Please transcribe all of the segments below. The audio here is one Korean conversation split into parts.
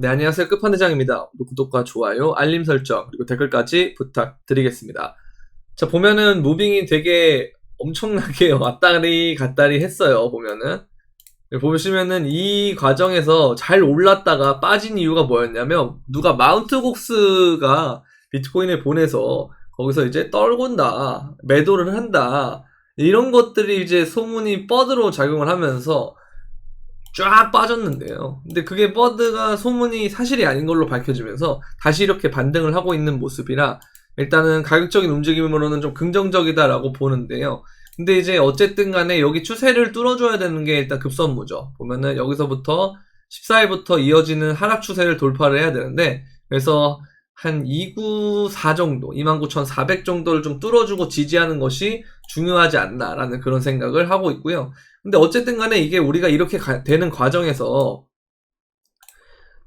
네, 안녕하세요. 끝판대장입니다. 구독과 좋아요, 알림 설정, 그리고 댓글까지 부탁드리겠습니다. 자, 보면은 무빙이 되게 엄청나게 왔다리 갔다리 했어요. 보시면은 이 과정에서 잘 올랐다가 빠진 이유가 뭐였냐면 누가 마운트 곡스가 비트코인을 보내서 거기서 이제 떨군다, 매도를 한다, 이런 것들이 이제 소문이 뻗으로 작용을 하면서 쫙 빠졌는데요. 근데 그게 버드가 소문이 사실이 아닌 걸로 밝혀지면서 다시 이렇게 반등을 하고 있는 모습이라 일단은 가격적인 움직임으로는 좀 긍정적이다라고 보는데요. 근데 이제 어쨌든 간에 여기 추세를 뚫어줘야 되는 게 일단 급선무죠. 보면은 여기서부터 14일부터 이어지는 하락 추세를 돌파를 해야 되는데, 그래서 한 294 정도, 29,400 정도를 좀 뚫어주고 지지하는 것이 중요하지 않나라는 그런 생각을 하고 있고요. 근데 어쨌든 간에 이게 우리가 이렇게 되는 과정에서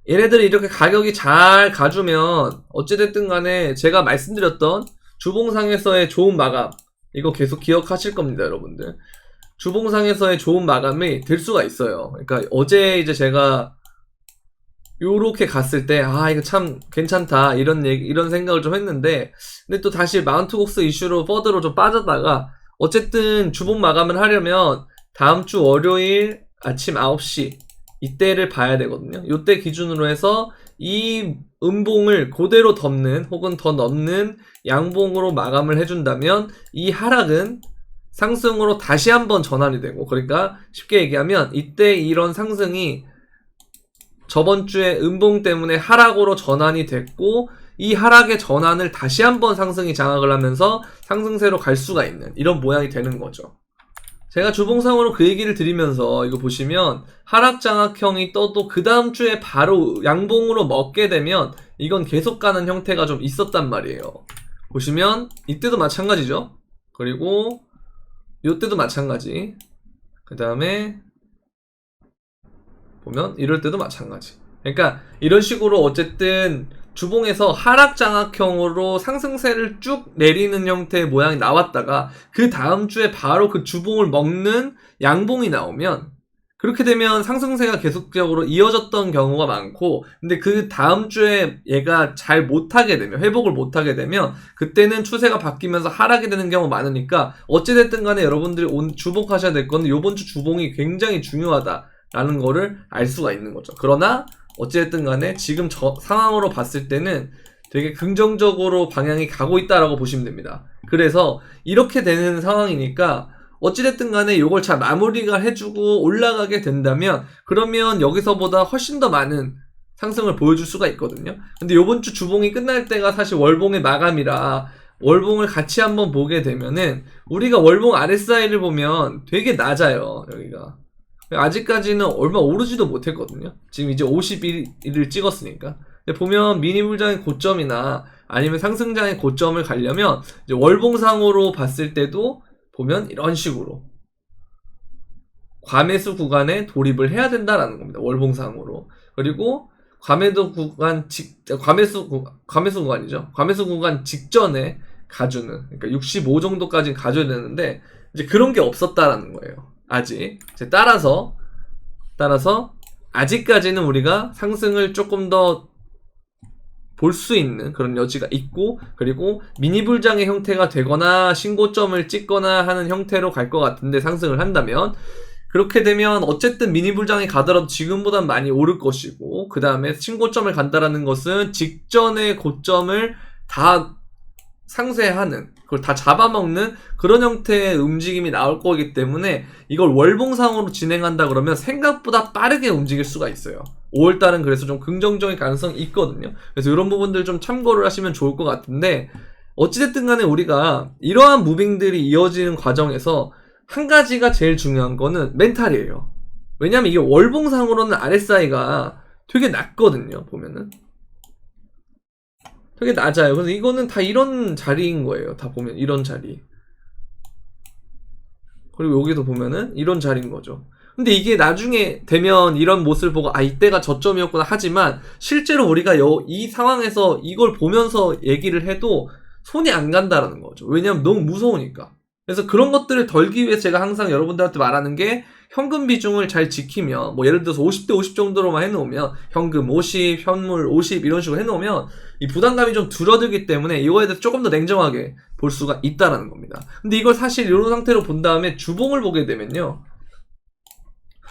얘네들이 이렇게 가격이 잘 가주면 어찌됐든 간에 제가 말씀드렸던 주봉상에서의 좋은 마감, 이거 계속 기억하실 겁니다, 여러분들. 주봉상에서의 좋은 마감이 될 수가 있어요. 그러니까 어제 이제 제가 요렇게 갔을 때, 이거 참 괜찮다, 이런 생각을 좀 했는데, 근데 또 다시 마운트 곡스 이슈로 퍼드로 좀 빠졌다가, 어쨌든 주봉 마감을 하려면 다음 주 월요일 아침 9시 이때를 봐야 되거든요. 이때 기준으로 해서 이 음봉을 그대로 덮는 혹은 더 넘는 양봉으로 마감을 해준다면 이 하락은 상승으로 다시 한번 전환이 되고, 그러니까 쉽게 얘기하면 이때 이런 상승이 저번 주에 음봉 때문에 하락으로 전환이 됐고, 이 하락의 전환을 다시 한번 상승이 장악을 하면서 상승세로 갈 수가 있는 이런 모양이 되는 거죠. 제가 주봉상으로 그 얘기를 드리면서 이거 보시면 하락 장악형이 떠도 그 다음 주에 바로 양봉으로 먹게 되면 이건 계속 가는 형태가 좀 있었단 말이에요. 보시면 이때도 마찬가지죠. 그리고 이때도 마찬가지. 그 다음에 보면 이럴 때도 마찬가지. 그러니까 이런 식으로 어쨌든 주봉에서 하락 장악형으로 상승세를 쭉 내리는 형태의 모양이 나왔다가 그 다음 주에 바로 그 주봉을 먹는 양봉이 나오면, 그렇게 되면 상승세가 계속적으로 이어졌던 경우가 많고, 근데 그 다음 주에 얘가 잘 못하게 되면, 회복을 못하게 되면 그때는 추세가 바뀌면서 하락이 되는 경우가 많으니까 어찌됐든 간에 여러분들이 주목하셔야 될 거는 요번 주 주봉이 굉장히 중요하다라는 거를 알 수가 있는 거죠. 그러나 어찌됐든 간에 지금 저 상황으로 봤을 때는 되게 긍정적으로 방향이 가고 있다라고 보시면 됩니다. 그래서 이렇게 되는 상황이니까 어찌됐든 간에 이걸 잘 마무리가 해주고 올라가게 된다면, 그러면 여기서보다 훨씬 더 많은 상승을 보여줄 수가 있거든요. 근데 요번 주 주봉이 끝날 때가 사실 월봉의 마감이라 월봉을 같이 한번 보게 되면은 우리가 월봉 RSI를 보면 되게 낮아요, 여기가. 아직까지는 얼마 오르지도 못했거든요. 지금 이제 51을 찍었으니까. 근데 보면 미니 불장의 고점이나 아니면 상승장의 고점을 가려면 이제 월봉상으로 봤을 때도 보면 이런 식으로 과매수 구간에 돌입을 해야 된다라는 겁니다. 월봉상으로. 그리고 과매수 구간이죠. 과매수 구간 직전에 가주는, 그러니까 65 정도까지 가줘야 되는데 이제 그런 게 없었다라는 거예요. 아직. 따라서 아직까지는 우리가 상승을 조금 더 볼 수 있는 그런 여지가 있고, 그리고 미니 불장의 형태가 되거나 신고점을 찍거나 하는 형태로 갈 것 같은데, 상승을 한다면 그렇게 되면 어쨌든 미니 불장이 가더라도 지금보단 많이 오를 것이고, 그 다음에 신고점을 간다라는 것은 직전의 고점을 다 상쇄하는, 그걸 다 잡아먹는 그런 형태의 움직임이 나올 거기 때문에 이걸 월봉상으로 진행한다 그러면 생각보다 빠르게 움직일 수가 있어요. 5월달은 그래서 좀 긍정적인 가능성이 있거든요. 그래서 이런 부분들 좀 참고를 하시면 좋을 것 같은데, 어찌됐든 간에 우리가 이러한 무빙들이 이어지는 과정에서 한 가지가 제일 중요한 거는 멘탈이에요. 왜냐면 이게 월봉상으로는 RSI가 되게 낮거든요, 보면은. 되게 낮아요. 그래서 이거는 다 이런 자리인 거예요. 다 보면 이런 자리. 그리고 여기도 보면은 이런 자리인 거죠. 근데 이게 나중에 되면 이런 모습을 보고 이때가 저점이었구나 하지만, 실제로 우리가 이 상황에서 이걸 보면서 얘기를 해도 손이 안 간다라는 거죠. 왜냐면 너무 무서우니까. 그래서 그런 것들을 덜기 위해서 제가 항상 여러분들한테 말하는 게, 현금 비중을 잘 지키면, 뭐 예를 들어서 50대 50 정도로만 해놓으면, 현금 50, 현물 50 이런 식으로 해놓으면 이 부담감이 좀 줄어들기 때문에 이거에 대해서 조금 더 냉정하게 볼 수가 있다라는 겁니다. 근데 이걸 사실 이런 상태로 본 다음에 주봉을 보게 되면요,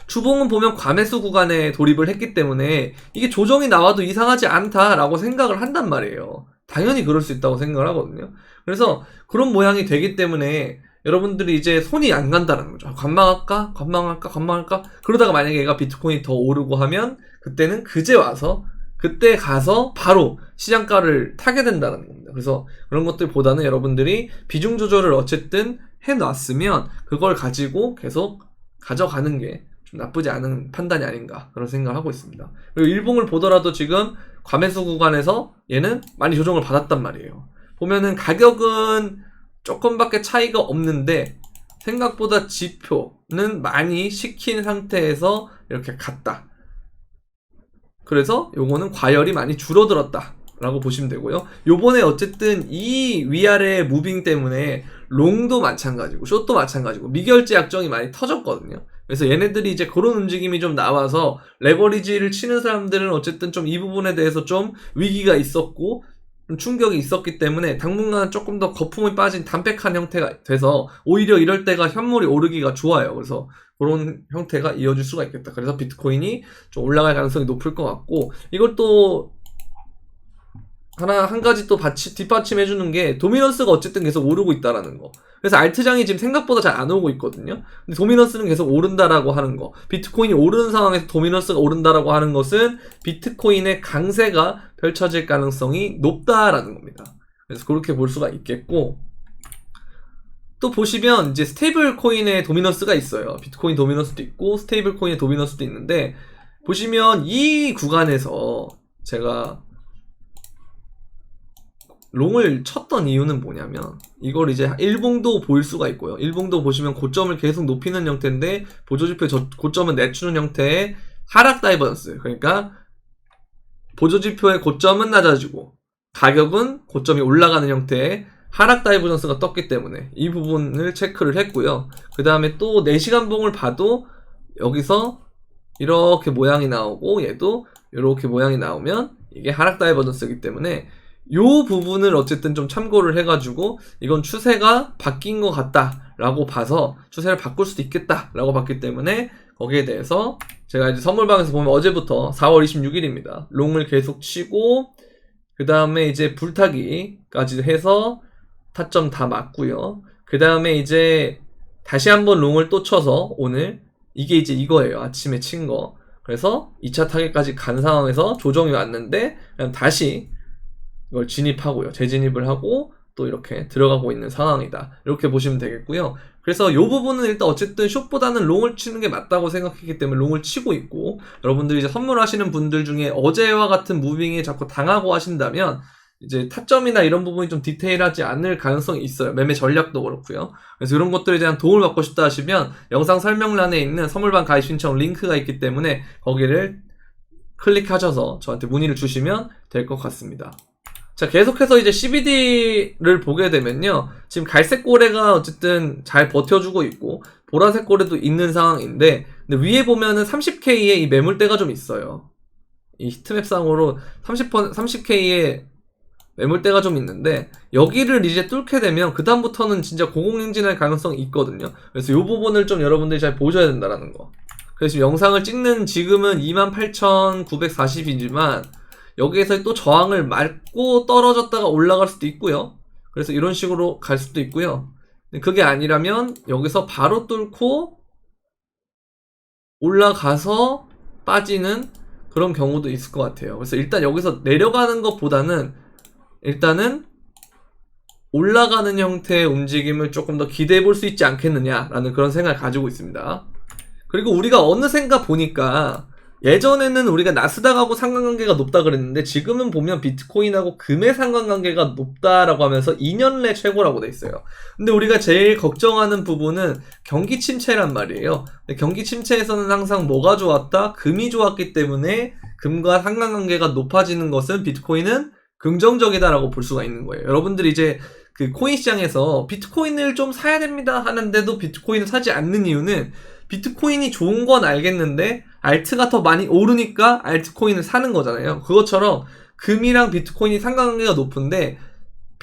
주봉은 보면 과매수 구간에 돌입을 했기 때문에 이게 조정이 나와도 이상하지 않다라고 생각을 한단 말이에요. 당연히 그럴 수 있다고 생각을 하거든요. 그래서 그런 모양이 되기 때문에 여러분들이 이제 손이 안 간다는 거죠. 관망할까? 그러다가 만약에 얘가 비트코인이 더 오르고 하면 그때는 그제 와서 그때 가서 바로 시장가를 타게 된다는 겁니다. 그래서 그런 것들보다는 여러분들이 비중 조절을 어쨌든 해놨으면 그걸 가지고 계속 가져가는 게 좀 나쁘지 않은 판단이 아닌가 그런 생각을 하고 있습니다. 그리고 일봉을 보더라도 지금 과매수 구간에서 얘는 많이 조정을 받았단 말이에요. 보면은 가격은 조금밖에 차이가 없는데 생각보다 지표는 많이 식힌 상태에서 이렇게 갔다. 그래서 요거는 과열이 많이 줄어들었다 라고 보시면 되고요. 요번에 어쨌든 이 위아래 무빙 때문에 롱도 마찬가지고 숏도 마찬가지고 미결제 약정이 많이 터졌거든요. 그래서 얘네들이 이제 그런 움직임이 좀 나와서 레버리지를 치는 사람들은 어쨌든 좀 이 부분에 대해서 좀 위기가 있었고 좀 충격이 있었기 때문에 당분간 조금 더 거품이 빠진 담백한 형태가 돼서 오히려 이럴 때가 현물이 오르기가 좋아요. 그래서 그런 형태가 이어질 수가 있겠다. 그래서 비트코인이 좀 올라갈 가능성이 높을 것 같고, 이걸 또 한 가지 또 뒷받침해 주는 게 도미넌스가 어쨌든 계속 오르고 있다라는 거. 그래서 알트장이 지금 생각보다 잘 안 오고 있거든요. 근데 도미넌스는 계속 오른다라고 하는 거. 비트코인이 오르는 상황에서 도미넌스가 오른다라고 하는 것은 비트코인의 강세가 펼쳐질 가능성이 높다라는 겁니다. 그래서 그렇게 볼 수가 있겠고, 또 보시면 이제 스테이블 코인의 도미넌스가 있어요. 비트코인 도미넌스도 있고 스테이블 코인의 도미넌스도 있는데, 보시면 이 구간에서 제가 롱을 쳤던 이유는 뭐냐면, 이걸 이제 일봉도 보일 수가 있고요. 일봉도 보시면 고점을 계속 높이는 형태인데 보조지표의 고점은 내추는 형태의 하락 다이버전스. 그러니까 보조지표의 고점은 낮아지고 가격은 고점이 올라가는 형태의 하락 다이버전스가 떴기 때문에 이 부분을 체크를 했고요. 그 다음에 또 4시간 봉을 봐도 여기서 이렇게 모양이 나오고 얘도 이렇게 모양이 나오면 이게 하락 다이버전스이기 때문에 요 부분을 어쨌든 좀 참고를 해가지고 이건 추세가 바뀐 것 같다라고 봐서 추세를 바꿀 수도 있겠다라고 봤기 때문에 거기에 대해서 제가 이제 선물방에서 보면 어제부터 4월 26일입니다. 롱을 계속 치고 그 다음에 이제 불타기까지 해서 타점 다 맞고요. 그 다음에 이제 다시 한번 롱을 또 쳐서 오늘 이게 이제 이거예요. 아침에 친 거. 그래서 2차 타겟까지 간 상황에서 조정이 왔는데 그냥 다시 이걸 진입하고요. 재진입을 하고 또 이렇게 들어가고 있는 상황이다. 이렇게 보시면 되겠고요. 그래서 이 부분은 일단 어쨌든 숏보다는 롱을 치는 게 맞다고 생각했기 때문에 롱을 치고 있고, 여러분들이 이제 선물하시는 분들 중에 어제와 같은 무빙에 자꾸 당하고 하신다면 이제 타점이나 이런 부분이 좀 디테일하지 않을 가능성이 있어요. 매매 전략도 그렇고요. 그래서 이런 것들에 대한 도움을 받고 싶다 하시면 영상 설명란에 있는 선물방 가입 신청 링크가 있기 때문에 거기를 클릭하셔서 저한테 문의를 주시면 될 것 같습니다. 자, 계속해서 이제 CBD를 보게 되면요, 지금 갈색 고래가 어쨌든 잘 버텨주고 있고 보라색 고래도 있는 상황인데, 근데 위에 보면은 30K의 이 매물대가 좀 있어요. 이 히트맵상으로 30K의 매물대가 좀 있는데, 여기를 이제 뚫게 되면 그 다음부터는 진짜 고공행진할 가능성이 있거든요. 그래서 이 부분을 좀 여러분들이 잘 보셔야 된다는 거. 그래서 영상을 찍는 지금은 28,940이지만 여기에서 또 저항을 맞고 떨어졌다가 올라갈 수도 있고요. 그래서 이런 식으로 갈 수도 있고요. 그게 아니라면 여기서 바로 뚫고 올라가서 빠지는 그런 경우도 있을 것 같아요. 그래서 일단 여기서 내려가는 것보다는 일단은 올라가는 형태의 움직임을 조금 더 기대해 볼 수 있지 않겠느냐라는 그런 생각을 가지고 있습니다. 그리고 우리가 어느샌가 보니까 예전에는 우리가 나스닥하고 상관관계가 높다 그랬는데 지금은 보면 비트코인하고 금의 상관관계가 높다라고 하면서 2년 내 최고라고 돼 있어요. 근데 우리가 제일 걱정하는 부분은 경기 침체란 말이에요. 근데 경기 침체에서는 항상 뭐가 좋았다? 금이 좋았기 때문에 금과 상관관계가 높아지는 것은 비트코인은 긍정적이다라고 볼 수가 있는 거예요. 여러분들이 이제 그 코인 시장에서 비트코인을 좀 사야 됩니다 하는데도 비트코인을 사지 않는 이유는 비트코인이 좋은 건 알겠는데 알트가 더 많이 오르니까 알트코인을 사는 거잖아요. 그것처럼 금이랑 비트코인이 상관관계가 높은데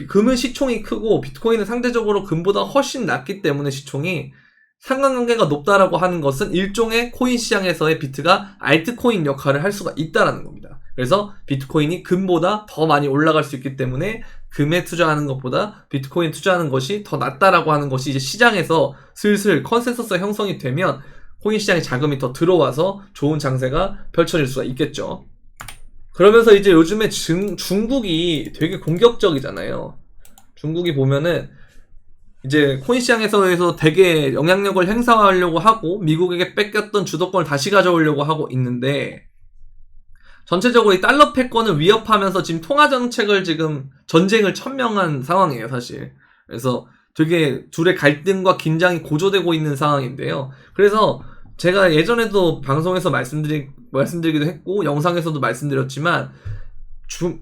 금은 시총이 크고 비트코인은 상대적으로 금보다 훨씬 낮기 때문에 시총이 상관관계가 높다라고 하는 것은 일종의 코인 시장에서의 비트가 알트코인 역할을 할 수가 있다라는 겁니다. 그래서 비트코인이 금보다 더 많이 올라갈 수 있기 때문에 금에 투자하는 것보다 비트코인 투자하는 것이 더 낫다라고 하는 것이 이제 시장에서 슬슬 컨센서스가 형성이 되면 코인 시장에 자금이 더 들어와서 좋은 장세가 펼쳐질 수가 있겠죠. 그러면서 이제 요즘에 중국이 되게 공격적이잖아요. 중국이 보면은 이제 코인 시장에서 되게 영향력을 행사하려고 하고 미국에게 뺏겼던 주도권을 다시 가져오려고 하고 있는데 전체적으로 이 달러 패권을 위협하면서 지금 통화 정책을 지금 전쟁을 천명한 상황이에요, 사실. 그래서 되게 둘의 갈등과 긴장이 고조되고 있는 상황인데요. 그래서 제가 예전에도 방송에서 말씀드리기도 했고 영상에서도 말씀드렸지만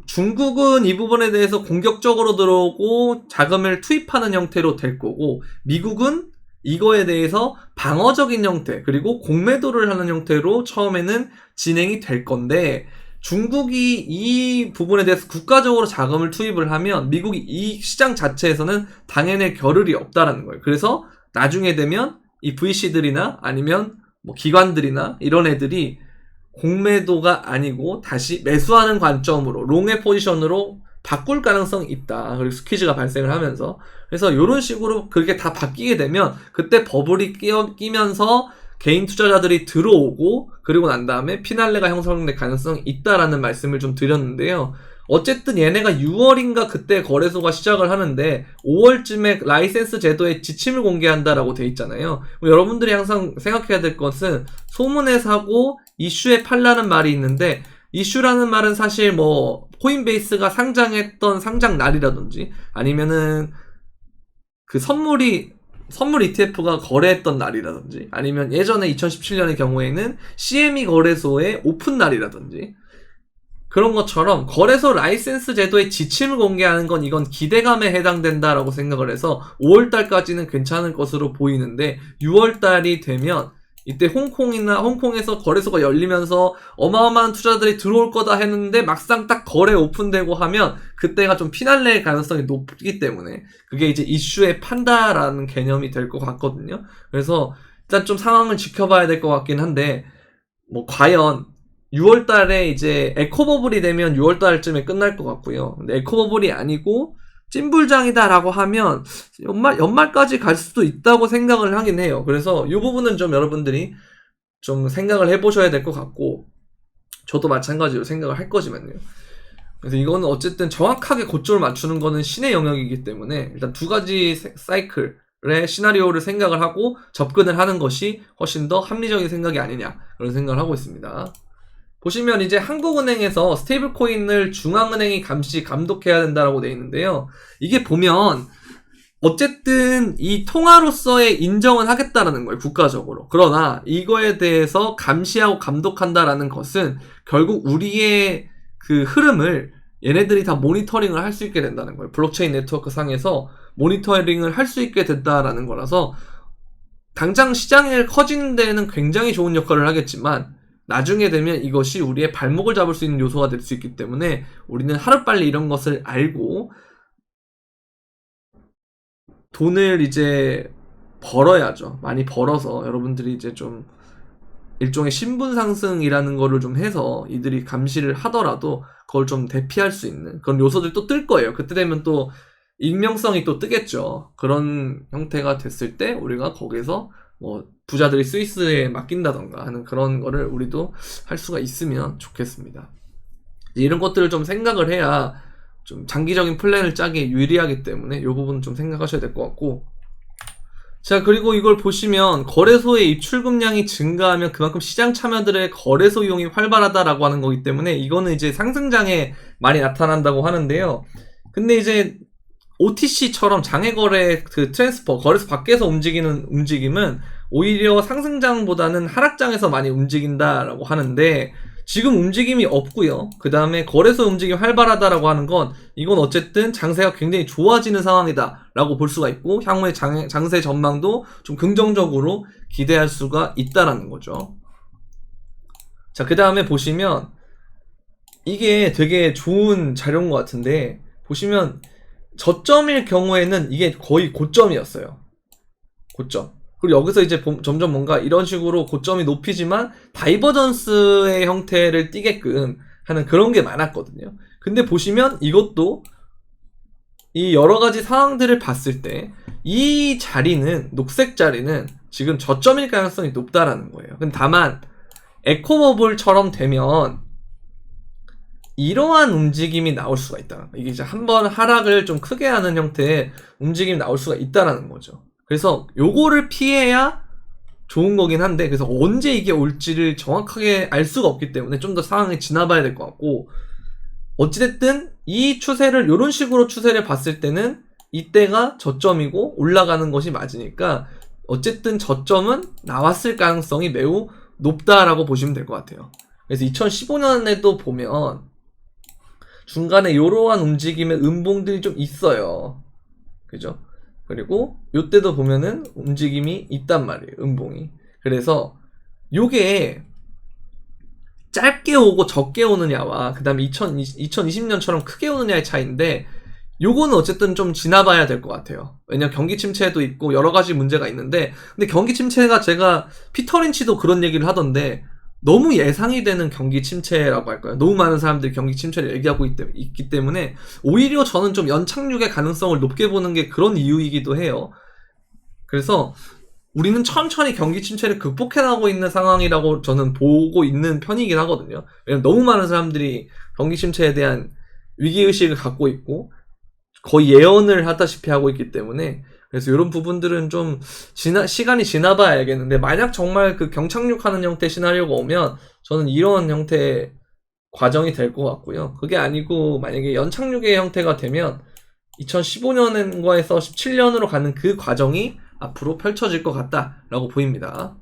중국은 이 부분에 대해서 공격적으로 들어오고 자금을 투입하는 형태로 될 거고 미국은 이거에 대해서 방어적인 형태 그리고 공매도를 하는 형태로 처음에는 진행이 될 건데 중국이 이 부분에 대해서 국가적으로 자금을 투입을 하면 미국이 이 시장 자체에서는 당해낼 겨를이 없다라는 거예요. 그래서 나중에 되면 이 VC들이나 아니면 뭐 기관들이나 이런 애들이 공매도가 아니고 다시 매수하는 관점으로 롱의 포지션으로 바꿀 가능성이 있다. 그리고 스퀴즈가 발생을 하면서 그래서 이런 식으로 그게 다 바뀌게 되면 그때 버블이 끼면서 개인 투자자들이 들어오고 그리고 난 다음에 피날레가 형성될 가능성이 있다라는 말씀을 좀 드렸는데요. 어쨌든 얘네가 6월인가 그때 거래소가 시작을 하는데 5월쯤에 라이센스 제도의 지침을 공개한다라고 돼 있잖아요. 여러분들이 항상 생각해야 될 것은 소문에 사고 이슈에 팔라는 말이 있는데 이슈라는 말은 사실 뭐 코인베이스가 상장했던 상장 날이라든지 아니면은 그 선물 ETF가 거래했던 날이라든지 아니면 예전에 2017년의 경우에는 CME 거래소의 오픈 날이라든지 그런 것처럼 거래소 라이센스 제도의 지침을 공개하는 건 이건 기대감에 해당된다라고 생각을 해서 5월달까지는 괜찮을 것으로 보이는데 6월달이 되면 이때 홍콩에서 거래소가 열리면서 어마어마한 투자들이 들어올 거다 했는데 막상 딱 거래 오픈되고 하면 그때가 좀 피날레일 가능성이 높기 때문에 그게 이제 이슈에 판다라는 개념이 될 것 같거든요. 그래서 일단 좀 상황을 지켜봐야 될 것 같긴 한데 뭐 과연 6월달에 이제 에코버블이 되면 6월달쯤에 끝날 것 같고요. 근데 에코버블이 아니고 찐불장이다라고 하면 연말까지 갈 수도 있다고 생각을 하긴 해요. 그래서 이 부분은 좀 여러분들이 좀 생각을 해보셔야 될 것 같고 저도 마찬가지로 생각을 할 거지만요. 그래서 이거는 어쨌든 정확하게 고점을 맞추는 거는 신의 영역이기 때문에 일단 두 가지 사이클의 시나리오를 생각을 하고 접근을 하는 것이 훨씬 더 합리적인 생각이 아니냐 그런 생각을 하고 있습니다. 보시면 이제 한국은행에서 스테이블 코인을 중앙은행이 감독해야 된다라고 되어 있는데요. 이게 보면 어쨌든 이 통화로서의 인정은 하겠다라는 거예요. 국가적으로. 그러나 이거에 대해서 감시하고 감독한다라는 것은 결국 우리의 그 흐름을 얘네들이 다 모니터링을 할 수 있게 된다는 거예요. 블록체인 네트워크 상에서 모니터링을 할 수 있게 된다라는 거라서 당장 시장이 커지는 데에는 굉장히 좋은 역할을 하겠지만 나중에 되면 이것이 우리의 발목을 잡을 수 있는 요소가 될 수 있기 때문에 우리는 하루빨리 이런 것을 알고 돈을 이제 벌어야죠. 많이 벌어서 여러분들이 이제 좀 일종의 신분 상승이라는 거를 좀 해서 이들이 감시를 하더라도 그걸 좀 대피할 수 있는 그런 요소들이 또 뜰 거예요. 그때 되면 또 익명성이 또 뜨겠죠. 그런 형태가 됐을 때 우리가 거기서 뭐 부자들이 스위스에 맡긴다던가 하는 그런 거를 우리도 할 수가 있으면 좋겠습니다. 이런 것들을 좀 생각을 해야 좀 장기적인 플랜을 짜기 유리하기 때문에 이 부분 좀 생각하셔야 될 것 같고 자 그리고 이걸 보시면 거래소의 입출금량이 증가하면 그만큼 시장 참여들의 거래소 이용이 활발하다라고 하는 거기 때문에 이거는 이제 상승장에 많이 나타난다고 하는데요. 근데 이제 OTC처럼 장외거래 그 트랜스퍼 거래소 밖에서 움직이는 움직임은 오히려 상승장보다는 하락장에서 많이 움직인다라고 하는데 지금 움직임이 없고요. 그 다음에 거래소 움직임이 활발하다라고 하는 건 이건 어쨌든 장세가 굉장히 좋아지는 상황이다 라고 볼 수가 있고 향후의 장세 전망도 좀 긍정적으로 기대할 수가 있다라는 거죠. 자, 그 다음에 보시면 이게 되게 좋은 자료인 것 같은데, 보시면 저점일 경우에는 이게 거의 고점이었어요. 고점. 그리고 여기서 이제 점점 뭔가 이런 식으로 고점이 높이지만 다이버전스의 형태를 띠게끔 하는 그런 게 많았거든요. 근데 보시면 이것도 이 여러 가지 상황들을 봤을 때 이 자리는, 녹색 자리는 지금 저점일 가능성이 높다라는 거예요. 근데 다만 에코버블처럼 되면 이러한 움직임이 나올 수가 있다. 이게 이제 한번 하락을 좀 크게 하는 형태의 움직임이 나올 수가 있다라는 거죠. 그래서 요거를 피해야 좋은 거긴 한데, 그래서 언제 이게 올지를 정확하게 알 수가 없기 때문에 좀 더 상황을 지나봐야 될 것 같고, 어찌됐든 이 추세를, 요런 식으로 추세를 봤을 때는 이때가 저점이고 올라가는 것이 맞으니까 어쨌든 저점은 나왔을 가능성이 매우 높다라고 보시면 될 것 같아요. 그래서 2015년에도 보면 중간에 이러한 움직임의 음봉들이 좀 있어요. 그죠? 그리고 요때도 보면은 움직임이 있단 말이에요. 음봉이. 그래서 요게 짧게 오고 적게 오느냐와 그 다음에 2020년처럼 크게 오느냐의 차이인데, 요거는 어쨌든 좀 지나봐야 될 것 같아요. 왜냐면 경기 침체도 있고 여러 가지 문제가 있는데, 근데 경기 침체가, 제가 피터 린치도 그런 얘기를 하던데 너무 예상이 되는 경기 침체라고 할까요? 너무 많은 사람들이 경기 침체를 얘기하고 있기 때문에 오히려 저는 좀 연착륙의 가능성을 높게 보는 게 그런 이유이기도 해요. 그래서 우리는 천천히 경기 침체를 극복해 나가고 있는 상황이라고 저는 보고 있는 편이긴 하거든요. 왜냐면 너무 많은 사람들이 경기 침체에 대한 위기의식을 갖고 있고 거의 예언을 하다시피 하고 있기 때문에, 그래서 이런 부분들은 좀 시간이 지나봐야 알겠는데, 만약 정말 그 경착륙하는 형태 시나리오가 오면 저는 이런 형태의 과정이 될 것 같고요. 그게 아니고 만약에 연착륙의 형태가 되면 2015년과에서 17년으로 가는 그 과정이 앞으로 펼쳐질 것 같다라고 보입니다.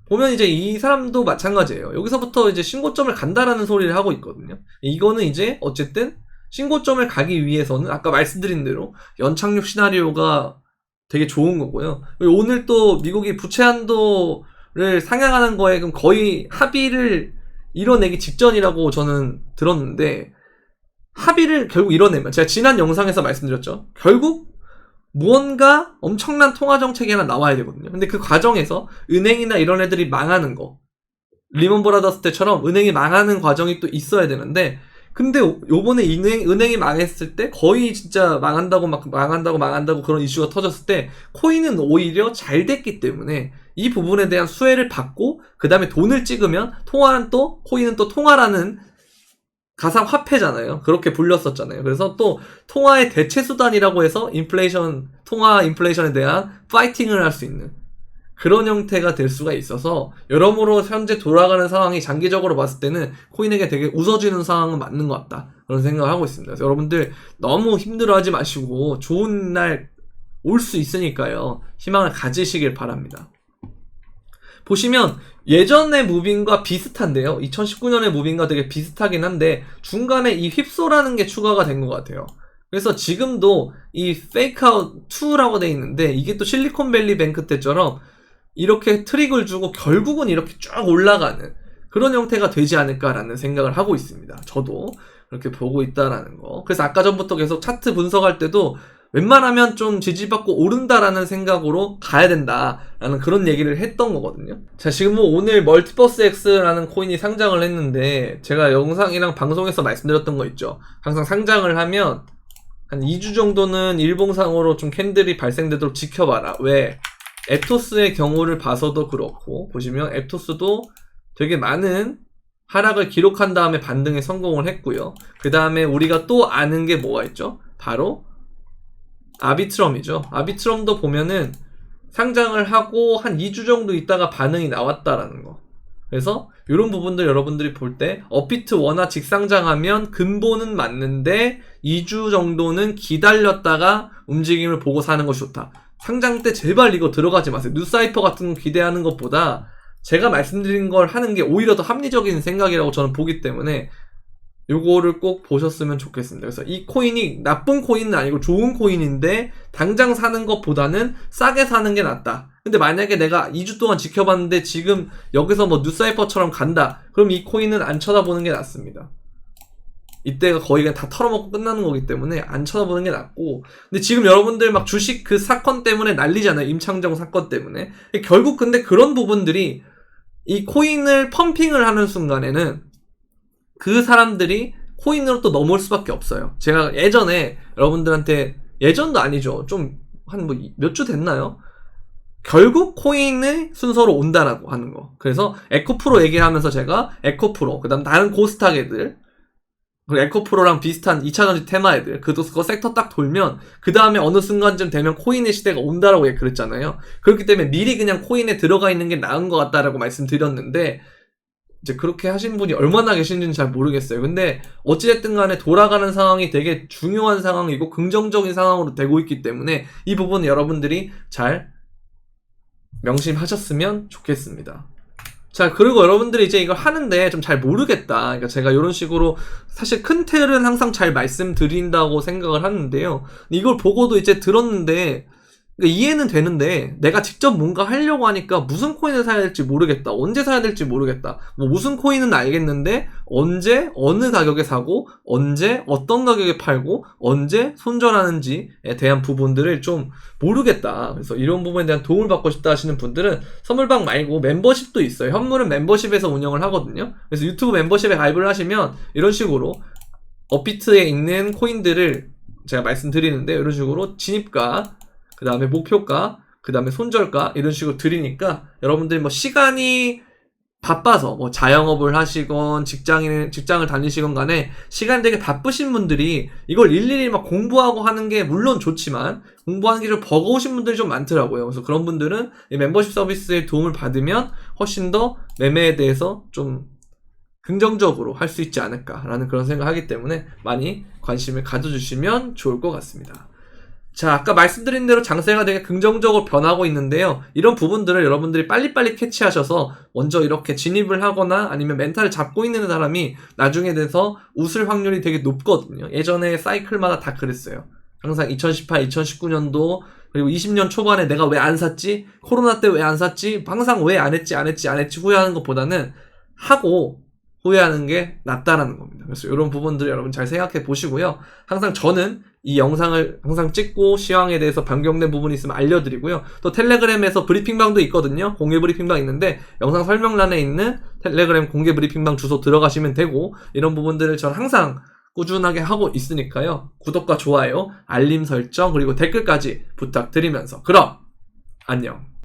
보면 이제 이 사람도 마찬가지예요. 여기서부터 이제 신고점을 간다라는 소리를 하고 있거든요. 이거는 이제 어쨌든 신고점을 가기 위해서는 아까 말씀드린 대로 연착륙 시나리오가 되게 좋은 거고요. 오늘 또 미국이 부채 한도를 상향하는 거에 그럼 거의 합의를 이뤄내기 직전이라고 저는 들었는데, 합의를 결국 이뤄내면, 제가 지난 영상에서 말씀드렸죠. 결국 무언가 엄청난 통화 정책이 하나 나와야 되거든요. 근데 그 과정에서 은행이나 이런 애들이 망하는 거, 리먼 브라더스 때처럼 은행이 망하는 과정이 또 있어야 되는데, 근데 요번에 은행이 망했을 때 거의 진짜 망한다고 그런 이슈가 터졌을 때 코인은 오히려 잘 됐기 때문에 이 부분에 대한 수혜를 받고, 그 다음에 돈을 찍으면 코인은 또 통화라는 가상화폐잖아요. 그렇게 불렸었잖아요. 그래서 또 통화의 대체 수단이라고 해서 통화 인플레이션에 대한 파이팅을 할 수 있는 그런 형태가 될 수가 있어서, 여러모로 현재 돌아가는 상황이 장기적으로 봤을 때는 코인에게 되게 웃어주는 상황은 맞는 것 같다, 그런 생각을 하고 있습니다. 그래서 여러분들 너무 힘들어하지 마시고 좋은 날 올 수 있으니까요, 희망을 가지시길 바랍니다. 보시면 예전의 무빙과 비슷한데요, 2019년의 무빙과 되게 비슷하긴 한데 중간에 이 휩소라는 게 추가가 된 것 같아요. 그래서 지금도 이 페이크아웃 2라고 돼 있는데, 이게 또 실리콘밸리 뱅크 때처럼 이렇게 트릭을 주고 결국은 이렇게 쭉 올라가는 그런 형태가 되지 않을까라는 생각을 하고 있습니다. 저도 그렇게 보고 있다라는 거. 그래서 아까 전부터 계속 차트 분석할 때도 웬만하면 좀 지지받고 오른다라는 생각으로 가야 된다라는 그런 얘기를 했던 거거든요. 자, 지금 뭐 오늘 멀티버스 X라는 코인이 상장을 했는데, 제가 영상이랑 방송에서 말씀드렸던 거 있죠. 항상 상장을 하면 한 2주 정도는 일봉상으로 좀 캔들이 발생되도록 지켜봐라. 왜? 에토스의 경우를 봐서도 그렇고, 보시면 에토스도 되게 많은 하락을 기록한 다음에 반등에 성공을 했고요. 그 다음에 우리가 또 아는 게 뭐가 있죠? 바로 아비트럼이죠. 아비트럼도 보면은 상장을 하고 한 2주 정도 있다가 반응이 나왔다라는 거. 그래서 이런 부분들 여러분들이 볼 때 업비트 원화 직상장하면 근본은 맞는데 2주 정도는 기다렸다가 움직임을 보고 사는 것이 좋다. 상장 때 제발 이거 들어가지 마세요. 뉴사이퍼 같은 거 기대하는 것보다 제가 말씀드린 걸 하는 게 오히려 더 합리적인 생각이라고 저는 보기 때문에 요거를 꼭 보셨으면 좋겠습니다. 그래서 이 코인이 나쁜 코인은 아니고 좋은 코인인데 당장 사는 것보다는 싸게 사는 게 낫다. 근데 만약에 내가 2주 동안 지켜봤는데 지금 여기서 뭐 뉴사이퍼처럼 간다. 그럼 이 코인은 안 쳐다보는 게 낫습니다. 이때가 거의 그냥 다 털어먹고 끝나는 거기 때문에 안 쳐다보는 게 낫고. 근데 지금 여러분들 막 주식 그 사건 때문에 난리잖아요. 임창정 사건 때문에. 결국 근데 그런 부분들이 이 코인을 펌핑을 하는 순간에는 그 사람들이 코인으로 또 넘어올 수밖에 없어요. 제가 예전에 여러분들한테, 예전도 아니죠. 좀 한 뭐 몇 주 됐나요? 결국 코인의 순서로 온다라고 하는 거. 그래서 에코프로 얘기를 하면서 제가 에코프로, 그 다음 다른 고스탁 애들, 그리고 에코프로랑 비슷한 2차전지 테마 애들, 그거 섹터 딱 돌면 그 다음에 어느 순간쯤 되면 코인의 시대가 온다라고 그랬잖아요. 그렇기 때문에 미리 그냥 코인에 들어가 있는 게 나은 것 같다라고 말씀드렸는데, 이제 그렇게 하신 분이 얼마나 계신지는 잘 모르겠어요. 근데 어찌됐든 간에 돌아가는 상황이 되게 중요한 상황이고 긍정적인 상황으로 되고 있기 때문에 이 부분은 여러분들이 잘 명심하셨으면 좋겠습니다. 자, 그리고 여러분들이 이제 이걸 하는데 좀 잘 모르겠다. 그러니까 제가 이런 식으로 사실 큰 틀은 항상 잘 말씀드린다고 생각을 하는데요. 이걸 보고도 이제 들었는데, 그러니까 이해는 되는데 내가 직접 뭔가 하려고 하니까 무슨 코인을 사야 될지 모르겠다. 언제 사야 될지 모르겠다. 뭐 무슨 코인은 알겠는데 언제 어느 가격에 사고 언제 어떤 가격에 팔고 언제 손절하는지에 대한 부분들을 좀 모르겠다. 그래서 이런 부분에 대한 도움을 받고 싶다 하시는 분들은 선물방 말고 멤버십도 있어요. 현물은 멤버십에서 운영을 하거든요. 그래서 유튜브 멤버십에 가입을 하시면 이런 식으로 업비트에 있는 코인들을 제가 말씀드리는데 이런 식으로 진입가, 그 다음에 목표가, 그 다음에 손절가 이런 식으로 드리니까 여러분들이 뭐 시간이 바빠서 뭐 자영업을 하시건 직장을 다니시건 간에 시간 되게 바쁘신 분들이 이걸 일일이 막 공부하고 하는 게 물론 좋지만 공부하는 게 좀 버거우신 분들이 좀 많더라고요. 그래서 그런 분들은 이 멤버십 서비스의 도움을 받으면 훨씬 더 매매에 대해서 좀 긍정적으로 할 수 있지 않을까라는 그런 생각을 하기 때문에 많이 관심을 가져주시면 좋을 것 같습니다. 자, 아까 말씀드린 대로 장세가 되게 긍정적으로 변하고 있는데요. 이런 부분들을 여러분들이 빨리빨리 캐치하셔서 먼저 이렇게 진입을 하거나 아니면 멘탈을 잡고 있는 사람이 나중에 돼서 웃을 확률이 되게 높거든요. 예전에 사이클마다 다 그랬어요. 항상 2018, 2019년도 그리고 20년 초반에 내가 왜 안 샀지? 코로나 때 왜 안 샀지? 항상 왜 안 했지 후회하는 것보다는 하고 후회하는 게 낫다라는 겁니다. 그래서 이런 부분들 여러분 잘 생각해 보시고요. 항상 저는 이 영상을 항상 찍고 시황에 대해서 변경된 부분이 있으면 알려드리고요. 또 텔레그램에서 브리핑방도 있거든요. 공개 브리핑방 있는데 영상 설명란에 있는 텔레그램 공개 브리핑방 주소 들어가시면 되고, 이런 부분들을 전 항상 꾸준하게 하고 있으니까요. 구독과 좋아요, 알림 설정 그리고 댓글까지 부탁드리면서 그럼 안녕.